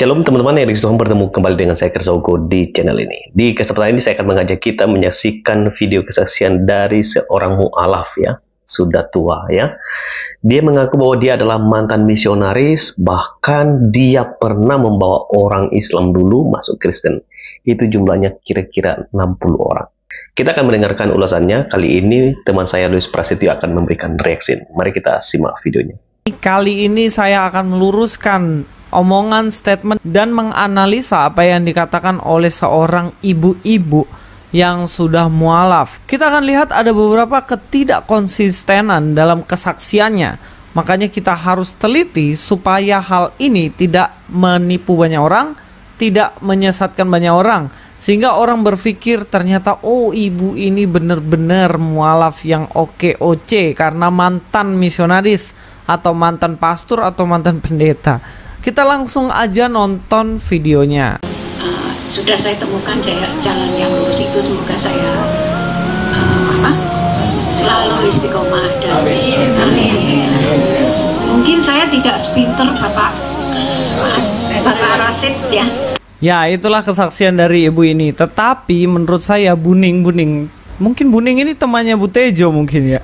Shalom teman-teman yang Tuhan, bertemu kembali dengan saya Kersaugo di channel ini. Di kesempatan ini saya akan mengajak kita menyaksikan video kesaksian dari seorang mu'alaf ya, sudah tua ya. Dia mengaku bahwa dia adalah mantan misionaris, bahkan dia pernah membawa orang Islam dulu masuk Kristen. Itu jumlahnya kira-kira 60 orang. Kita akan mendengarkan ulasannya. Kali ini teman saya Luis Prasetyo akan memberikan reaksi. Mari kita simak videonya. Kali ini saya akan meluruskan omongan, statement, dan menganalisa apa yang dikatakan oleh seorang ibu-ibu yang sudah mualaf. Kita akan lihat ada beberapa ketidakkonsistenan dalam kesaksiannya. Makanya kita harus teliti supaya hal ini tidak menipu banyak orang, tidak menyesatkan banyak orang, sehingga orang berpikir ternyata oh ibu ini benar-benar mualaf yang oke karena mantan misionaris atau mantan pastor atau mantan pendeta. Kita langsung aja nonton videonya. Sudah saya temukan jalan yang lurus itu, semoga saya selalu istiqomah dan mungkin saya tidak sepinter Bapak Rasid ya. Ya, itulah kesaksian dari ibu ini. Tetapi menurut saya Buning mungkin Buning ini temannya Bu Tejo mungkin ya.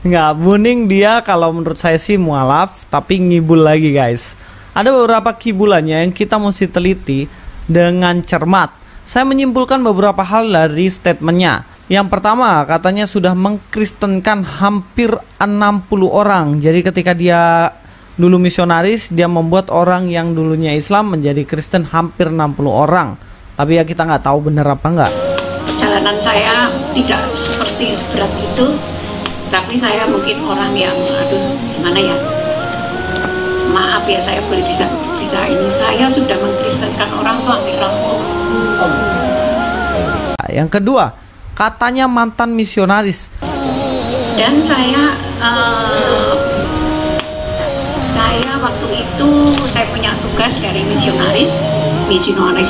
Nggak, Buning dia kalau menurut saya sih mualaf tapi ngibul lagi guys. Ada beberapa kibulannya yang kita mesti teliti dengan cermat. Saya menyimpulkan beberapa hal dari statementnya. Yang pertama, katanya sudah mengkristenkan hampir 60 orang. Jadi ketika dia dulu misionaris, dia membuat orang yang dulunya Islam menjadi Kristen hampir 60 orang. Tapi ya kita nggak tahu benar apa nggak. Perjalanan saya tidak seperti seberat itu. Tapi saya mungkin orang yang gimana ya, maaf ya, saya boleh bisa ini, saya sudah mengkristenkan orang tua hampir 60. Yang kedua, katanya mantan misionaris. Dan saya waktu itu saya punya tugas dari misionaris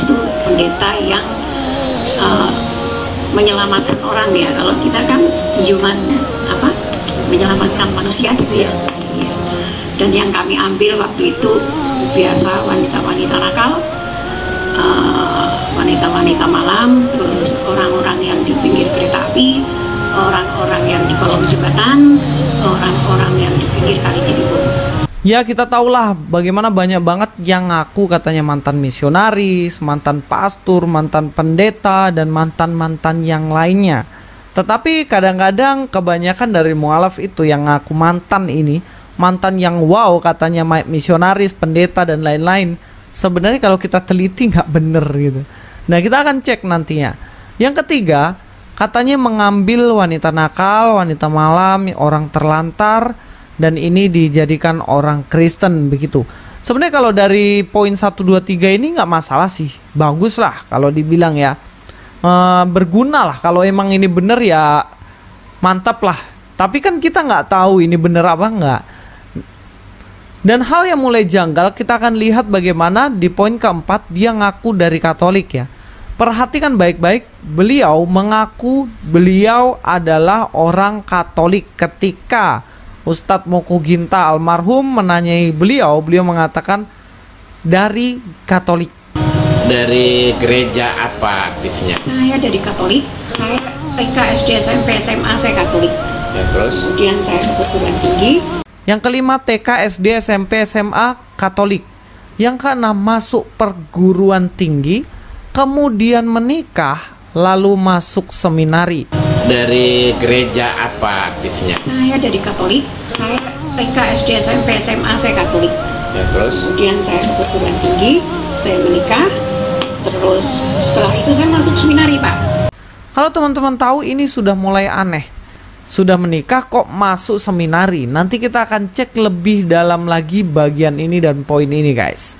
itu pendeta yang menyelamatkan orang ya. Kalau kita kan menyelamatkan manusia gitu ya. Dan yang kami ambil waktu itu biasa wanita-wanita nakal, wanita-wanita malam, terus orang-orang yang di pinggir kereta api, orang-orang yang di kolong jembatan, orang-orang yang di pinggir kali Ciliwung. Ya kita tahulah bagaimana banyak banget yang ngaku katanya mantan misionaris, mantan pastor, mantan pendeta, dan mantan-mantan yang lainnya. Tetapi kadang-kadang kebanyakan dari mualaf itu yang ngaku mantan ini, mantan yang wow katanya misionaris, pendeta, dan lain-lain. Sebenarnya kalau kita teliti nggak bener gitu. Nah kita akan cek nantinya. Yang ketiga, katanya mengambil wanita nakal, wanita malam, orang terlantar, dan ini dijadikan orang Kristen begitu. Sebenarnya kalau dari poin 1, 2, 3 ini nggak masalah sih. Bagus lah kalau dibilang ya. Berguna lah kalau emang ini bener ya, mantap lah. Tapi kan kita nggak tahu ini bener apa nggak. Dan hal yang mulai janggal kita akan lihat bagaimana di poin keempat dia ngaku dari Katolik ya. Perhatikan baik-baik, beliau mengaku beliau adalah orang Katolik. Ketika Ustadz Moko Ginta almarhum menanyai beliau mengatakan dari Katolik. Dari gereja apa aktifnya? Saya dari Katolik. Saya TK, SD, SMP, SMA saya Katolik. Ya, terus? Kemudian saya ke perguruan tinggi. Yang kelima TK, SD, SMP, SMA Katolik. Yang keenam masuk perguruan tinggi, kemudian menikah, lalu masuk seminari. Dari gereja apa aktifnya? Saya dari Katolik. Saya TK, SD, SMP, SMA saya Katolik. Ya, terus? Kemudian saya ke perguruan tinggi, saya menikah. Terus setelah itu saya masuk seminari Pak. Kalau teman-teman tahu ini sudah mulai aneh. Sudah menikah kok masuk seminari. Nanti kita akan cek lebih dalam lagi bagian ini dan poin ini guys.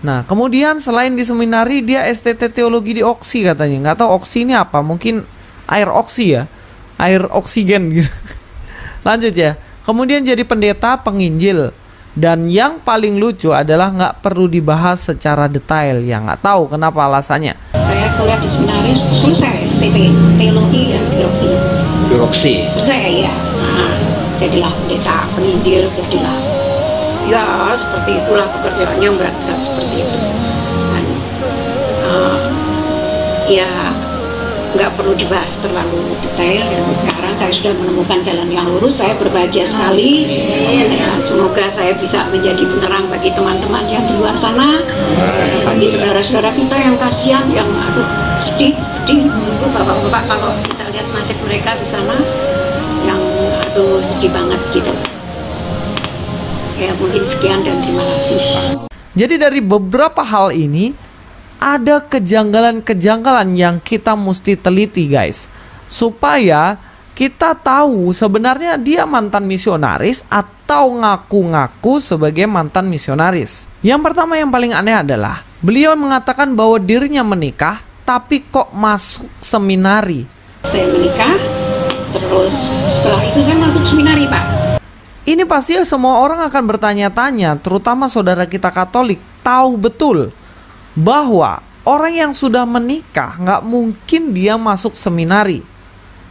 Nah kemudian selain di seminari dia STT teologi di Oksi katanya. Nggak tahu Oksi ini apa, mungkin air oksi ya, air oksigen gitu. Lanjut ya. Kemudian jadi pendeta penginjil. Dan yang paling lucu adalah nggak perlu dibahas secara detail. Ya nggak tahu kenapa alasannya. Saya kuliah di seminari, selesai STT teologi ya di Oksi. Di Oksi? Selesai ya. Nah, jadilah pendeta penginjil, jadilah Ya seperti itulah pekerjaannya, berat-berat seperti itu. Dan ya nggak perlu dibahas terlalu detail. Dan sekarang saya sudah menemukan jalan yang lurus. Saya berbahagia sekali. Ya, semoga saya bisa menjadi penerang bagi teman-teman yang di luar sana, bagi saudara-saudara kita yang kasihan, yang aduh sedih itu bapak-bapak kalau kita lihat nasib mereka di sana, yang aduh sedih banget gitu. Ya mungkin sekian dan terima kasih. Jadi dari beberapa hal ini ada kejanggalan-kejanggalan yang kita mesti teliti guys, supaya kita tahu sebenarnya dia mantan misionaris atau ngaku-ngaku sebagai mantan misionaris. Yang pertama yang paling aneh adalah beliau mengatakan bahwa dirinya menikah tapi kok masuk seminari. Saya menikah, terus setelah itu saya masuk seminari, Pak. Ini pasti semua orang akan bertanya-tanya, terutama saudara kita Katolik, tahu betul bahwa orang yang sudah menikah nggak mungkin dia masuk seminari.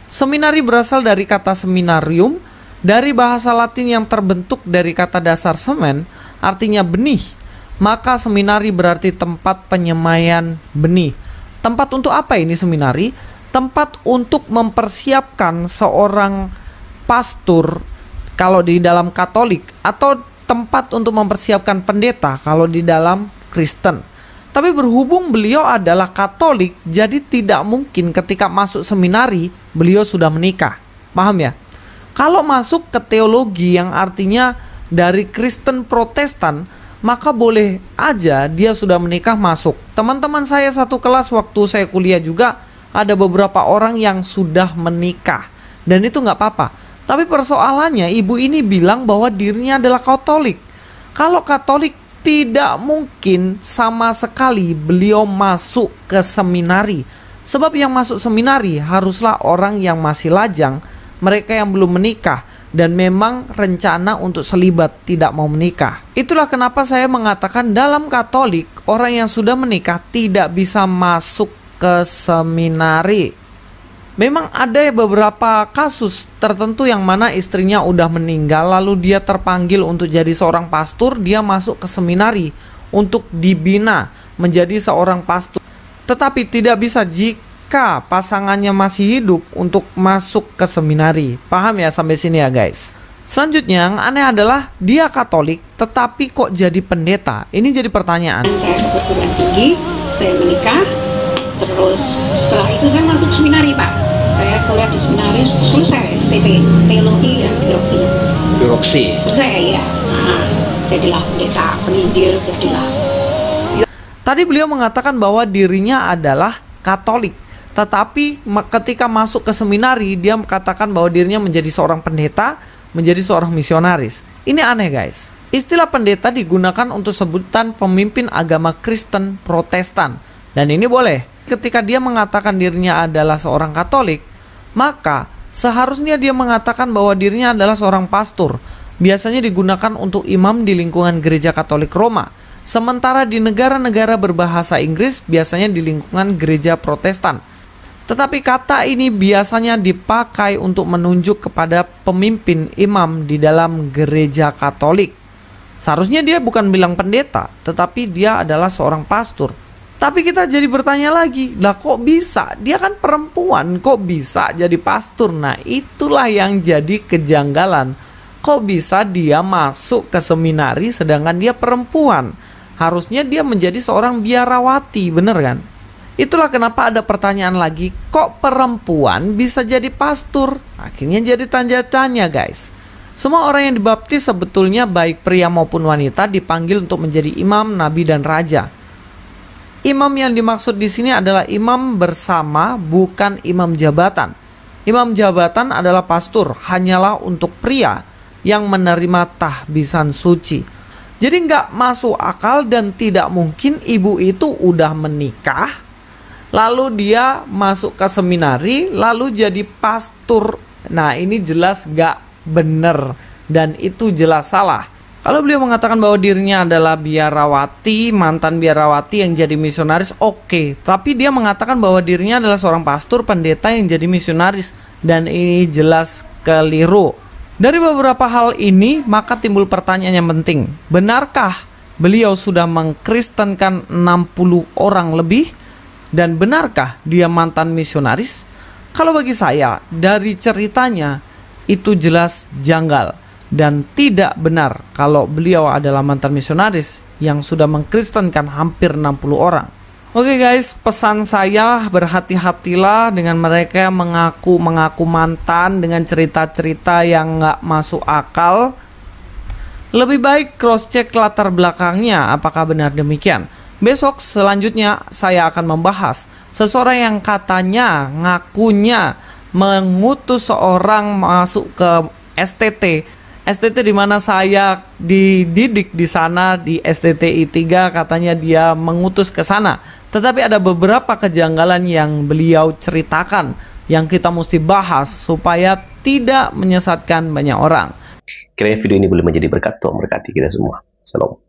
Seminari berasal dari kata seminarium, dari bahasa Latin yang terbentuk dari kata dasar semen, artinya benih. Maka seminari berarti tempat penyemaian benih. Tempat untuk apa ini seminari? Tempat untuk mempersiapkan seorang pastor kalau di dalam Katolik, atau tempat untuk mempersiapkan pendeta kalau di dalam Kristen. Tapi berhubung beliau adalah Katolik, jadi tidak mungkin ketika masuk seminari beliau sudah menikah. Paham ya? Kalau masuk ke teologi yang artinya dari Kristen Protestan, maka boleh aja dia sudah menikah masuk. Teman-teman saya satu kelas waktu saya kuliah juga ada beberapa orang yang sudah menikah, dan itu nggak apa-apa. Tapi persoalannya ibu ini bilang bahwa dirinya adalah Katolik. Kalau Katolik tidak mungkin sama sekali beliau masuk ke seminari. Sebab yang masuk seminari haruslah orang yang masih lajang, mereka yang belum menikah, dan memang rencana untuk selibat, tidak mau menikah. Itulah kenapa saya mengatakan dalam Katolik, orang yang sudah menikah tidak bisa masuk ke seminari. Memang ada beberapa kasus tertentu yang mana istrinya udah meninggal, lalu dia terpanggil untuk jadi seorang pastor, dia masuk ke seminari untuk dibina menjadi seorang pastor. Tetapi tidak bisa jika pasangannya masih hidup untuk masuk ke seminari. Paham ya sampai sini ya guys? Selanjutnya yang aneh adalah dia Katolik tetapi kok jadi pendeta? Ini jadi pertanyaan. Saya ke perguruan tinggi, saya menikah, terus setelah itu saya masuk seminari, Pak. Saya kuliah di seminari, selesai STT, teologi ya, Biroksi. Selesai ya. Nah, jadilah pendeta, penginjil, jadilah. Tadi beliau mengatakan bahwa dirinya adalah Katolik, tetapi ketika masuk ke seminari dia mengatakan bahwa dirinya menjadi seorang pendeta, menjadi seorang misionaris. Ini aneh guys. Istilah pendeta digunakan untuk sebutan pemimpin agama Kristen Protestan, dan ini boleh. Ketika dia mengatakan dirinya adalah seorang Katolik, maka seharusnya dia mengatakan bahwa dirinya adalah seorang pastor. Biasanya digunakan untuk imam di lingkungan gereja Katolik Roma. Sementara di negara-negara berbahasa Inggris biasanya di lingkungan gereja Protestan. Tetapi kata ini biasanya dipakai untuk menunjuk kepada pemimpin imam di dalam gereja Katolik. Seharusnya dia bukan bilang pendeta, tetapi dia adalah seorang pastor. Tapi kita jadi bertanya lagi, lah kok bisa? Dia kan perempuan, kok bisa jadi pastor? Nah itulah yang jadi kejanggalan. Kok bisa dia masuk ke seminari sedangkan dia perempuan? Harusnya dia menjadi seorang biarawati, bener kan? Itulah kenapa ada pertanyaan lagi, kok perempuan bisa jadi pastor? Akhirnya jadi tanda tanya guys. Semua orang yang dibaptis sebetulnya baik pria maupun wanita dipanggil untuk menjadi imam, nabi, dan raja. Imam yang dimaksud di sini adalah imam bersama, bukan imam jabatan. Imam jabatan adalah pastor, hanyalah untuk pria yang menerima tahbisan suci. Jadi nggak masuk akal dan tidak mungkin ibu itu udah menikah, lalu dia masuk ke seminari, lalu jadi pastor. Nah ini jelas nggak bener dan itu jelas salah. Kalau beliau mengatakan bahwa dirinya adalah biarawati, mantan biarawati yang jadi misionaris, oke. Tapi dia mengatakan bahwa dirinya adalah seorang pastor, pendeta yang jadi misionaris, dan ini jelas keliru. Dari beberapa hal ini, maka timbul pertanyaan yang penting. Benarkah beliau sudah mengkristenkan 60 orang lebih? Dan benarkah dia mantan misionaris? Kalau bagi saya, dari ceritanya, itu jelas janggal. Dan tidak benar kalau beliau adalah mantan misionaris yang sudah mengkristenkan hampir 60 orang. Oke guys, pesan saya berhati-hatilah dengan mereka yang mengaku mantan dengan cerita-cerita yang nggak masuk akal. Lebih baik cross check latar belakangnya apakah benar demikian. Besok selanjutnya saya akan membahas seseorang yang katanya ngakunya mengutus seorang masuk ke STT di mana saya dididik di sana di STTI 3, katanya dia mengutus ke sana. Tetapi ada beberapa kejanggalan yang beliau ceritakan yang kita mesti bahas supaya tidak menyesatkan banyak orang. Kiranya video ini boleh menjadi berkat, Tuhan berkati kita semua. Salam.